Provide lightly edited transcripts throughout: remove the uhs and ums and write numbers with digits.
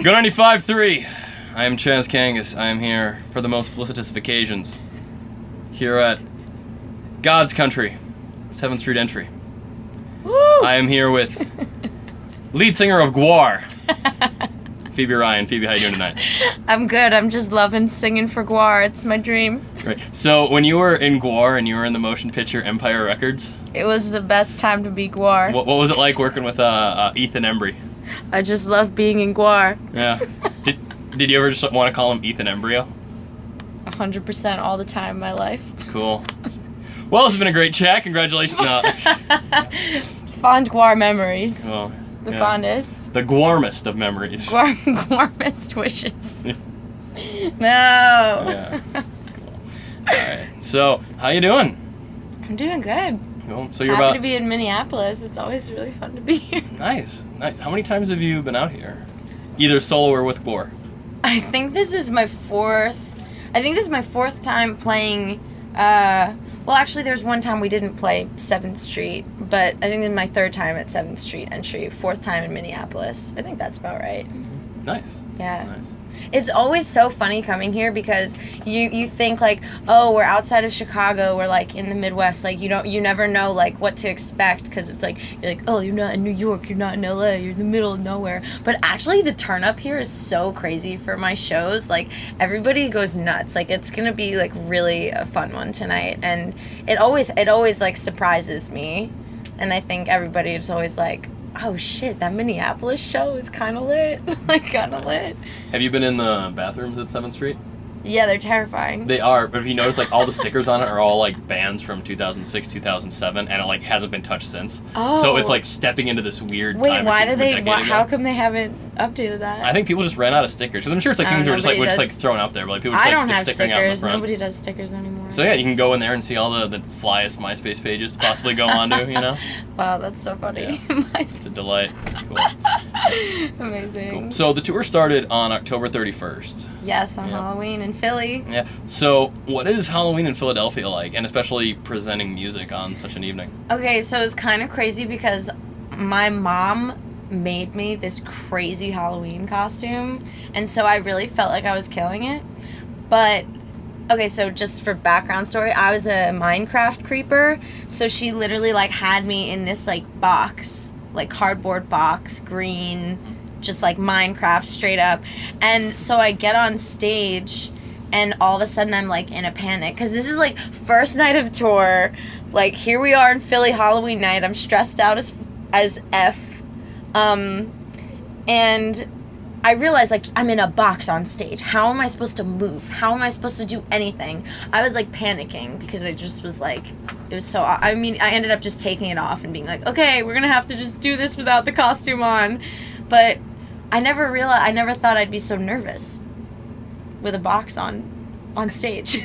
Go 95.3. I am Chaz Kangas. I am here for the most felicitous of occasions. Here at God's Country, 7th Street Entry. Woo! I am here with lead singer of GWAR, Phoebe Ryan. Phoebe, how you doing tonight? I'm good. I'm just loving singing for GWAR. It's my dream. Great. So when you were in GWAR and you were in the motion picture Empire Records, It was the best time to be GWAR. what was it like working with Ethan Embry? I just love being in GWAR. Yeah. Did you ever just want to call him Ethan Embryo? 100% all the time in my life. Cool. Well, this has been a great chat. Congratulations. Fond GWAR memories. Well, The yeah. fondest. The GWARmest of memories. GWARmest wishes. No. Yeah. Cool. All right. So, how you doing? I'm doing good. Cool. So you're Happy about to be in Minneapolis. It's always really fun to be here. nice. How many times have you been out here? Either solo or with GWAR? I think this is my fourth time playing. Well, actually, there was one time we didn't play 7th Street, but I think this is my third time at 7th Street Entry, fourth time in Minneapolis. I think that's about right. Nice. Yeah. Nice. It's always so funny coming here because you think like, oh, we're outside of Chicago, we're like in the Midwest, like you never know like what to expect because it's like you're like, oh, you're not in New York, you're not in LA, you're in the middle of nowhere. But actually the turn up here is so crazy for my shows. Like everybody goes nuts. Like it's gonna be like really a fun one tonight, and it always like surprises me, and I think everybody is always like, oh shit, that Minneapolis show is kind of lit. Like, kind of lit. Have you been in the bathrooms at 7th Street? Yeah, they're terrifying. They are, but if you notice, like, all the stickers on it are all, like, bands from 2006, 2007, and it, like, hasn't been touched since. Oh. So it's, like, stepping into this weird Wait, time why machine do from a they, decade ago. how come they haven't updated that? I think people just ran out of stickers. Because I'm sure it's, like, Oh, things that were just, like, nobody just, does. like, thrown out there. But, like, people just, I like, don't they're have stickering out in the stickers. front. Nobody does stickers anymore. So, yeah, you can go in there and see all the flyest MySpace pages to possibly go onto, you know? Wow, that's so funny. Yeah. It's a delight. Cool. Amazing. Cool. So the tour started on October 31st. Yes, on Yeah. Halloween in Philly. Yeah. So what is Halloween in Philadelphia like, and especially presenting music on such an evening? Okay, so it's kind of crazy because my mom made me this crazy Halloween costume, and so I really felt like I was killing it. But okay, so just for background story, I was a Minecraft creeper, so she literally like had me in this like box, like cardboard box, green, just like Minecraft straight up. And so I get on stage and all of a sudden I'm like in a panic because this is like first night of tour, like here we are in Philly Halloween night. I'm stressed out as F. And I realized, like, I'm in a box on stage. How am I supposed to move? How am I supposed to do anything? I was, like, panicking because I just was, like, it was so... I mean, I ended up just taking it off and being like, okay, we're going to have to just do this without the costume on. But I never thought I'd be so nervous with a box on stage.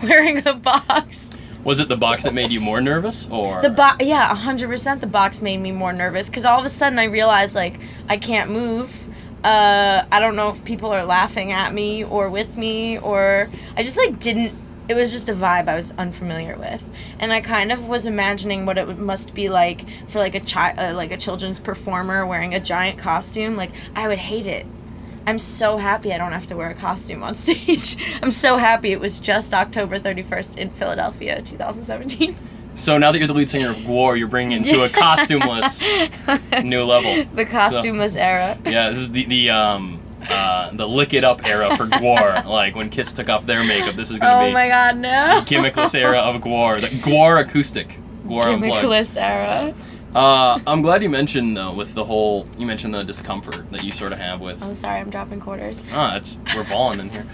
Wearing a box. Was it the box that made you more nervous, or? Yeah, 100% the box made me more nervous because all of a sudden I realized, like, I can't move. I don't know if people are laughing at me or with me, or I just like didn't. It was just a vibe I was unfamiliar with, and I kind of was imagining what it must be like for like a children's performer wearing a giant costume. Like I would hate it. I'm so happy I don't have to wear a costume on stage. I'm so happy it was just October 31st in Philadelphia, 2017. So now that you're the lead singer of GWAR, you're bringing it to a costumeless new level. The costumeless era. Yeah, this is the lick it up era for GWAR. Like when Kiss took off their makeup, this is gonna be. Oh my God, no. The gimmickless era of GWAR. The GWAR acoustic. GWAR unplugged. Gimmickless era. I'm glad you mentioned though you mentioned the discomfort that you sort of have with. Oh, sorry, I'm dropping quarters. We're balling in here.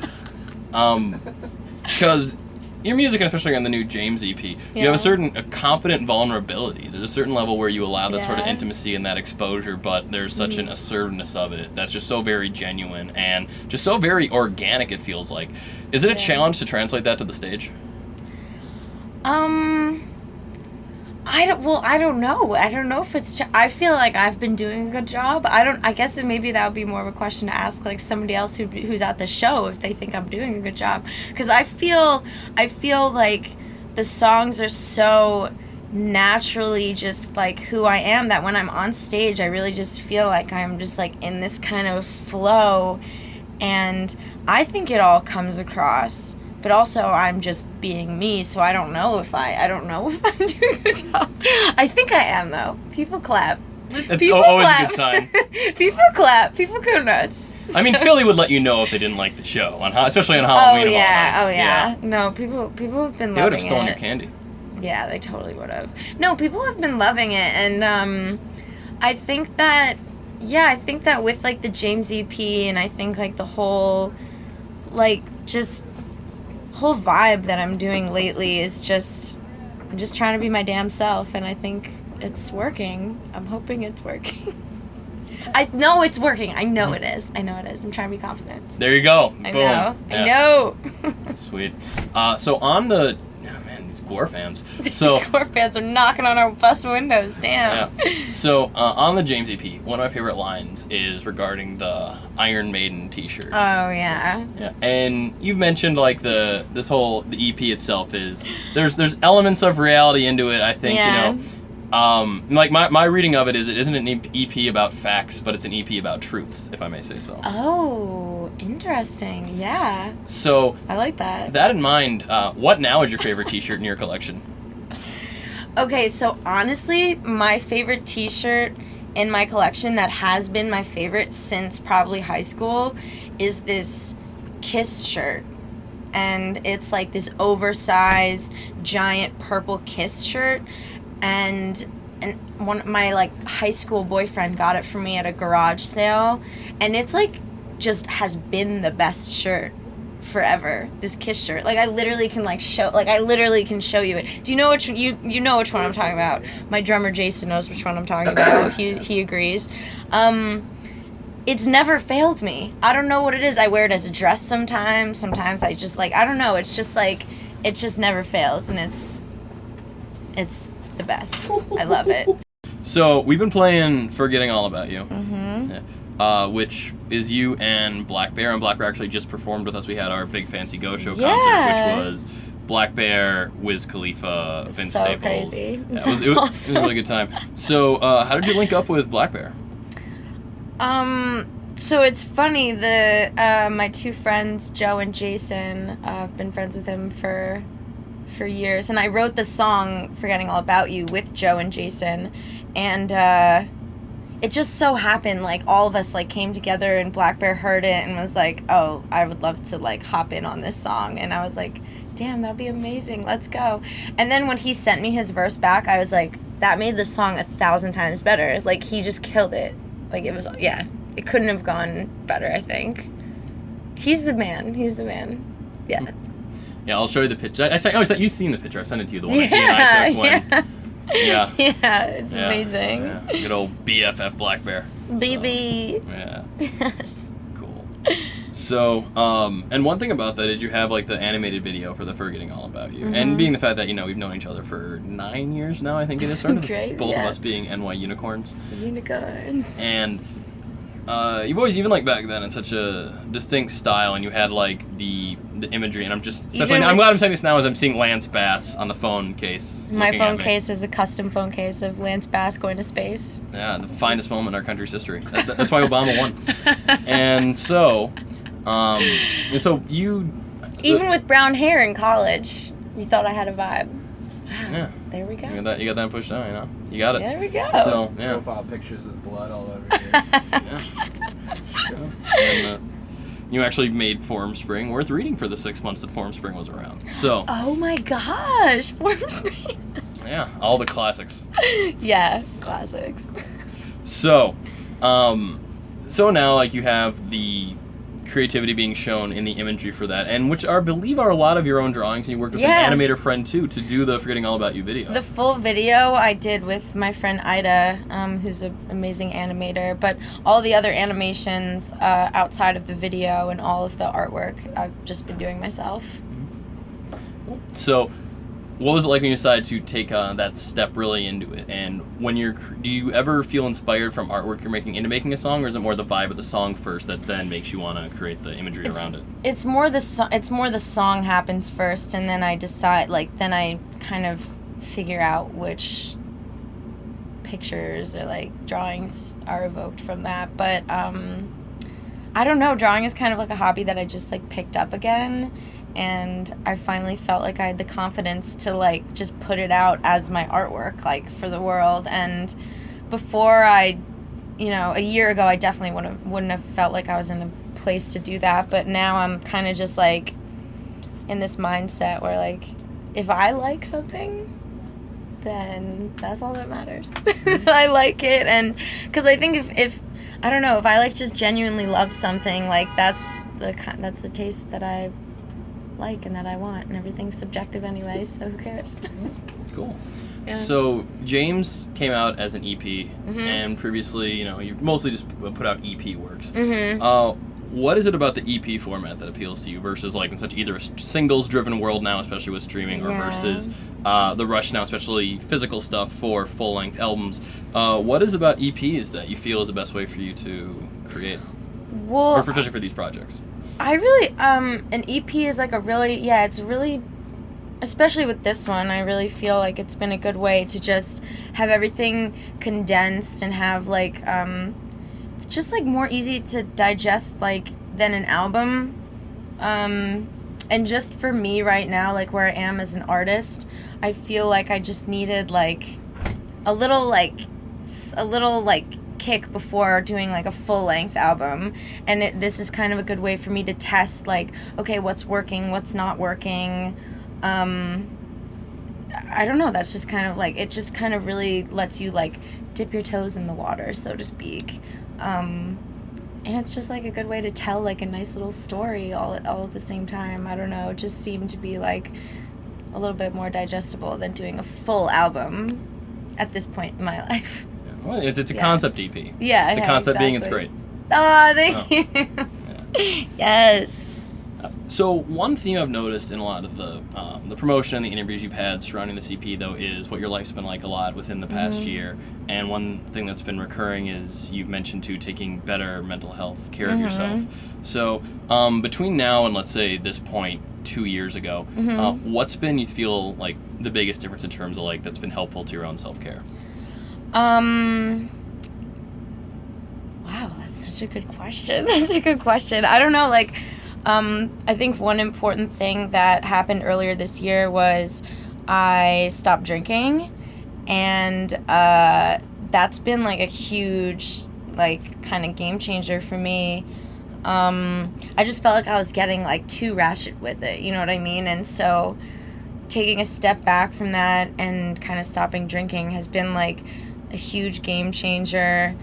Because your music, and especially on the new James EP, you have a confident vulnerability. There's a certain level where you allow that sort of intimacy and that exposure, but there's such an assertiveness of it that's just so very genuine and just so very organic, it feels like. Is it a challenge to translate that to the stage? I don't know. I don't know if it's... I feel like I've been doing a good job. I guess that maybe that would be more of a question to ask, like, somebody else who's at the show if they think I'm doing a good job. Because I feel like the songs are so naturally just like who I am, that when I'm on stage I really just feel like I'm just like in this kind of flow, and I think it all comes across, but also I'm just being me, so I don't know if I'm doing a good job. I think I am, though. People clap. It's always a good sign. People clap. People go nuts. I mean, Philly would let you know if they didn't like the show, especially on Halloween. Oh yeah. No, people have been loving it. They would have stolen your candy. Yeah, they totally would have. No, people have been loving it, and I think that with like the James EP, and I think like the whole like just whole vibe that I'm doing lately is just I'm just trying to be my damn self, and I think it's working. I'm hoping it's working. I know it's working. I know it is. I'm trying to be confident. There you go. I Boom. know. Yeah. I know. Sweet. So on the... Oh, man, these GWAR fans. These GWAR fans are knocking on our bus windows. Damn. Yeah. So on the James EP, one of my favorite lines is regarding the Iron Maiden T-shirt. Oh, yeah. Yeah. And you've mentioned like the EP itself is... There's elements of reality into it, I think, yeah. you know. Like my reading of it is it isn't an EP about facts, but it's an EP about truths, if I may say so. Oh, interesting. Yeah. So I like that. That in mind, what now is your favorite T-shirt in your collection? Okay, so honestly, my favorite T-shirt in my collection that has been my favorite since probably high school is this Kiss shirt. And it's like this oversized, giant purple Kiss shirt. And my like high school boyfriend got it for me at a garage sale, and it's like just has been the best shirt forever. This Kiss shirt, like I literally can show you it. Do you know which you know which one I'm talking about? My drummer Jason knows which one I'm talking about. He agrees. It's never failed me. I don't know what it is. I wear it as a dress sometimes. Sometimes I just like, I don't know. It's just like it just never fails, and it's the best. I love it. So we've been playing Forgetting All About You, Mm-hmm. which is you and Black Bear. And Black Bear actually just performed with us. We had our Big Fancy Go Show concert, which was Black Bear, Wiz Khalifa, Vince so Staples. Crazy. Yeah, it was awesome. A really good time. So how did you link up with Black Bear? So it's funny, my two friends, Joe and Jason, I've been friends with him for years, and I wrote the song Forgetting All About You with Joe and Jason, and it just so happened like all of us like came together, and Black Bear heard it and was like, oh, I would love to like hop in on this song, and I was like, damn, that'd be amazing, let's go. And then when he sent me his verse back, I was like, that made the song 1,000 times better. Like he just killed it. Like it was, yeah, it couldn't have gone better, I think. He's the man. Yeah. Yeah, I'll show you the picture. You've seen the picture. I sent it to you, the one that he and I took when... Yeah. Yeah, it's amazing. Yeah. Good old BFF Black Bear. BB. So, yeah. Yes. Cool. So, and one thing about that is you have, like, the animated video for the Forgetting All About You. Mm-hmm. And being the fact that, you know, we've known each other for 9 years now, I think it is sort of. Great, Both yeah. of us being NYUnicorns. Unicorns. And you've always, even like back then, in such a distinct style, and you had like the imagery, and I'm glad I'm saying this now as I'm seeing Lance Bass on the phone case. My phone case is a custom phone case of Lance Bass going to space. Yeah, the finest moment in our country's history. That's why Obama won. And so you... Even with brown hair in college, you thought I had a vibe. Yeah. There we go. You got that pushed down, you know? You got it. There we go. So, yeah. Profile pictures with blood all over you. Yeah. And, you actually made Formspring worth reading for the 6 months that Formspring was around. So. Oh my gosh, Formspring. Yeah, all the classics. Yeah, classics. So now like you have the creativity being shown in the imagery for that, and which I believe are a lot of your own drawings, and you worked with an animator friend too to do the Forgetting All About You video. The full video I did with my friend Ida, who's an amazing animator, but all the other animations outside of the video and all of the artwork I've just been doing myself. So what was it like when you decided to take that step really into it? And when do you ever feel inspired from artwork you're making into making a song, or is it more the vibe of the song first that then makes you want to create the imagery around it? It's more the song happens first, and then I decide, like, then I kind of figure out which pictures or like drawings are evoked from that. But I don't know, drawing is kind of like a hobby that I just like picked up again, and I finally felt like I had the confidence to like just put it out as my artwork, like for the world. And before a year ago, I definitely wouldn't have felt like I was in a place to do that. But now I'm kind of just like in this mindset where like if I like something, then that's all that matters. I like it, and because I think if I don't know, if I like just genuinely love something, like that's the taste that I like and that I want, and everything's subjective anyway, so who cares? Cool. Yeah. So James came out as an EP, and previously, you mostly just put out EP works. What is it about the EP format that appeals to you versus like in such either a singles-driven world now, especially with streaming, or versus the rush now, especially physical stuff for full-length albums? What is about EPs that you feel is the best way for you to create, or especially for these projects? I really an EP is like it's really, especially with this one, I really feel like it's been a good way to just have everything condensed and have like it's just like more easy to digest like than an album. And just for me right now, like where I am as an artist, I feel like I just needed like a little kick before doing like a full length album, and this is kind of a good way for me to test like, okay, what's working, what's not working. I don't know, that's just kind of like, it just kind of really lets you like dip your toes in the water, so to speak. And it's just like a good way to tell like a nice little story all at the same time. I don't know, it just seemed to be like a little bit more digestible than doing a full album at this point in my life. Yeah. Well, it's a concept EP. Yeah, the concept being it's great. Oh, thank you. Yeah. Yes. So one theme I've noticed in a lot of the promotion and the interviews you've had surrounding this EP, though, is what your life's been like a lot within the past year. And one thing that's been recurring is you've mentioned, too, taking better mental health care of yourself. So between now and, let's say, this point 2 years ago, what's been, you feel, like, the biggest difference in terms of, like, that's been helpful to your own self-care? Wow, that's such a good question. I don't know, like, I think one important thing that happened earlier this year was I stopped drinking, and that's been like a huge like kind of game changer for me. I just felt like I was getting like too ratchet with it, you know what I mean? And so taking a step back from that and kind of stopping drinking has been like a huge game changer.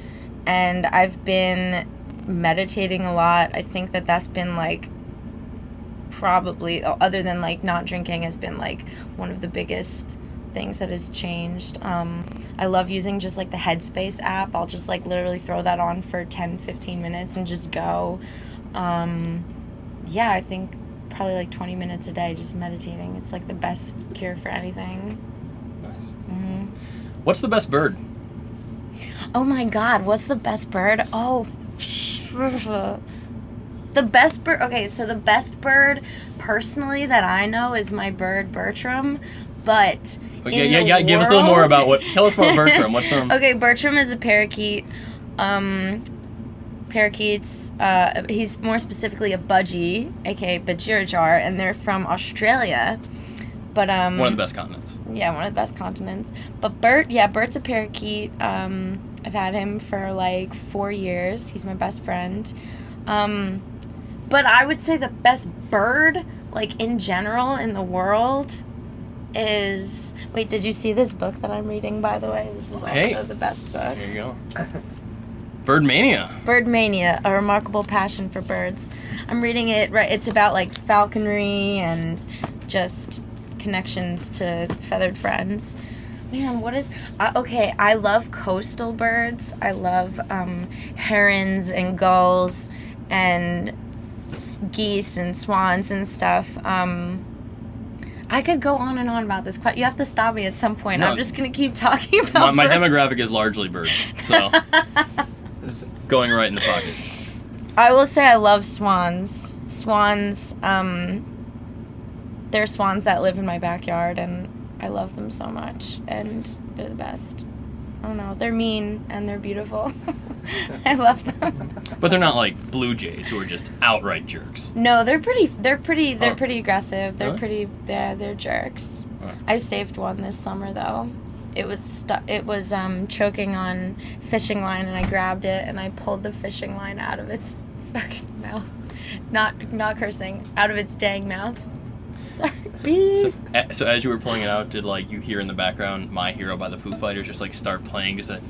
And I've been meditating a lot. I think that's been like probably, other than like not drinking, has been like one of the biggest things that has changed. I love using just like the Headspace app. I'll just like literally throw that on for 10-15 minutes and just go. I think probably like 20 minutes a day just meditating. It's like the best cure for anything. Nice. What's the best bird? Oh my God, what's the best bird? Oh, the best bird. Okay, so the best bird personally that I know is my bird Bertram, but give us a little more about tell us about Bertram. What's from? Okay, Bertram is a parakeet. Parakeets, he's more specifically a budgie, aka Bajirjar, and they're from Australia. But one of the best continents. Yeah, one of the best continents. But Bert's a parakeet. I've had him for like 4 years. He's my best friend. But I would say the best bird, like in general in the world, is... Wait, did you see this book that I'm reading, by the way? This is also the best book. There you go. Birdmania. Birdmania, A Remarkable Passion for Birds. I'm reading it, right? It's about like falconry and just connections to feathered friends. Man, what is... okay, I love coastal birds. I love herons and gulls and geese and swans and stuff. I could go on and on about this. You have to stop me at some point. No, I'm just going to keep talking about my demographic is largely birds, so it's going right in the pocket. I will say I love swans. Swans, there are swans that live in my backyard, and I love them so much, and they're the best. I don't know. They're mean and they're beautiful. I love them. But they're not like Blue Jays who are just outright jerks. No, they're pretty aggressive. They're Really? they're jerks. Oh. I saved one this summer though. It was choking on fishing line, and I grabbed it and I pulled the fishing line out of its fucking mouth. Not cursing, out of its dang mouth. Sorry. So as you were pulling it out, did like you hear in the background "My Hero" by the Foo Fighters just like start playing? Just that.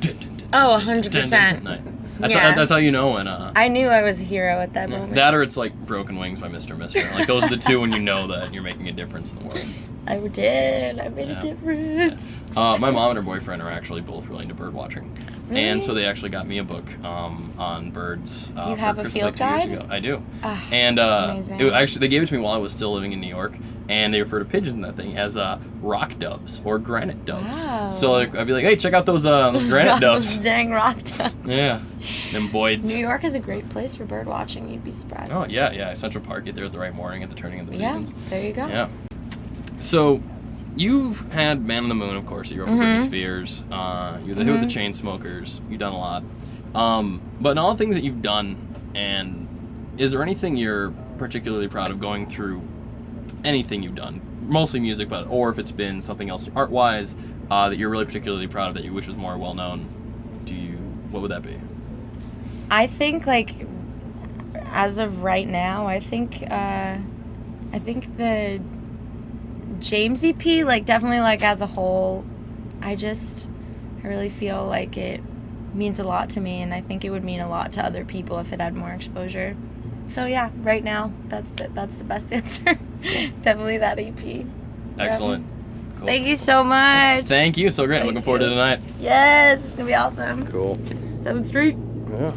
Oh, 100%. That's how you know when. I knew I was a hero at that moment. That or it's like "Broken Wings" by Mr. Mister. Like those are the two when you know that you're making a difference in the world. I did. I made a difference. Yeah. My mom and her boyfriend are actually both really into bird watching. Really? And so they actually got me a book on birds. You have a field like 2 years guide? ago. I do. Ah, And amazing. they gave it to me while I was still living in New York, and they refer to pigeons in that thing as rock doves or granite doves. Wow. So like, I'd be like, hey, check out those granite doves. Those dang rock doves. Yeah, them boys. New York is a great place for bird watching. You'd be surprised. Oh yeah. Central Park, get there at the right morning at the turning of the Yeah, seasons. there you go. Yeah. So, you've had Man on the Moon, of course. You wrote for Britney Spears. You're the hit with the Chainsmokers. You've done a lot. But in all the things that you've done, and is there anything you're particularly proud of going through? Anything you've done, mostly music, but or if it's been something else art-wise that you're really particularly proud of that you wish was more well known. What would that be? I think like as of right now, I think the James EP, like definitely like as a whole, I really feel like it means a lot to me, and I think it would mean a lot to other people if it had more exposure. So yeah, right now that's the best answer. Definitely that EP. Excellent. Yeah. Cool. Thank you so much. Thank you. So great. Thank Looking forward to you. tonight. Yes, it's gonna be awesome. Cool. 7th Street. Yeah.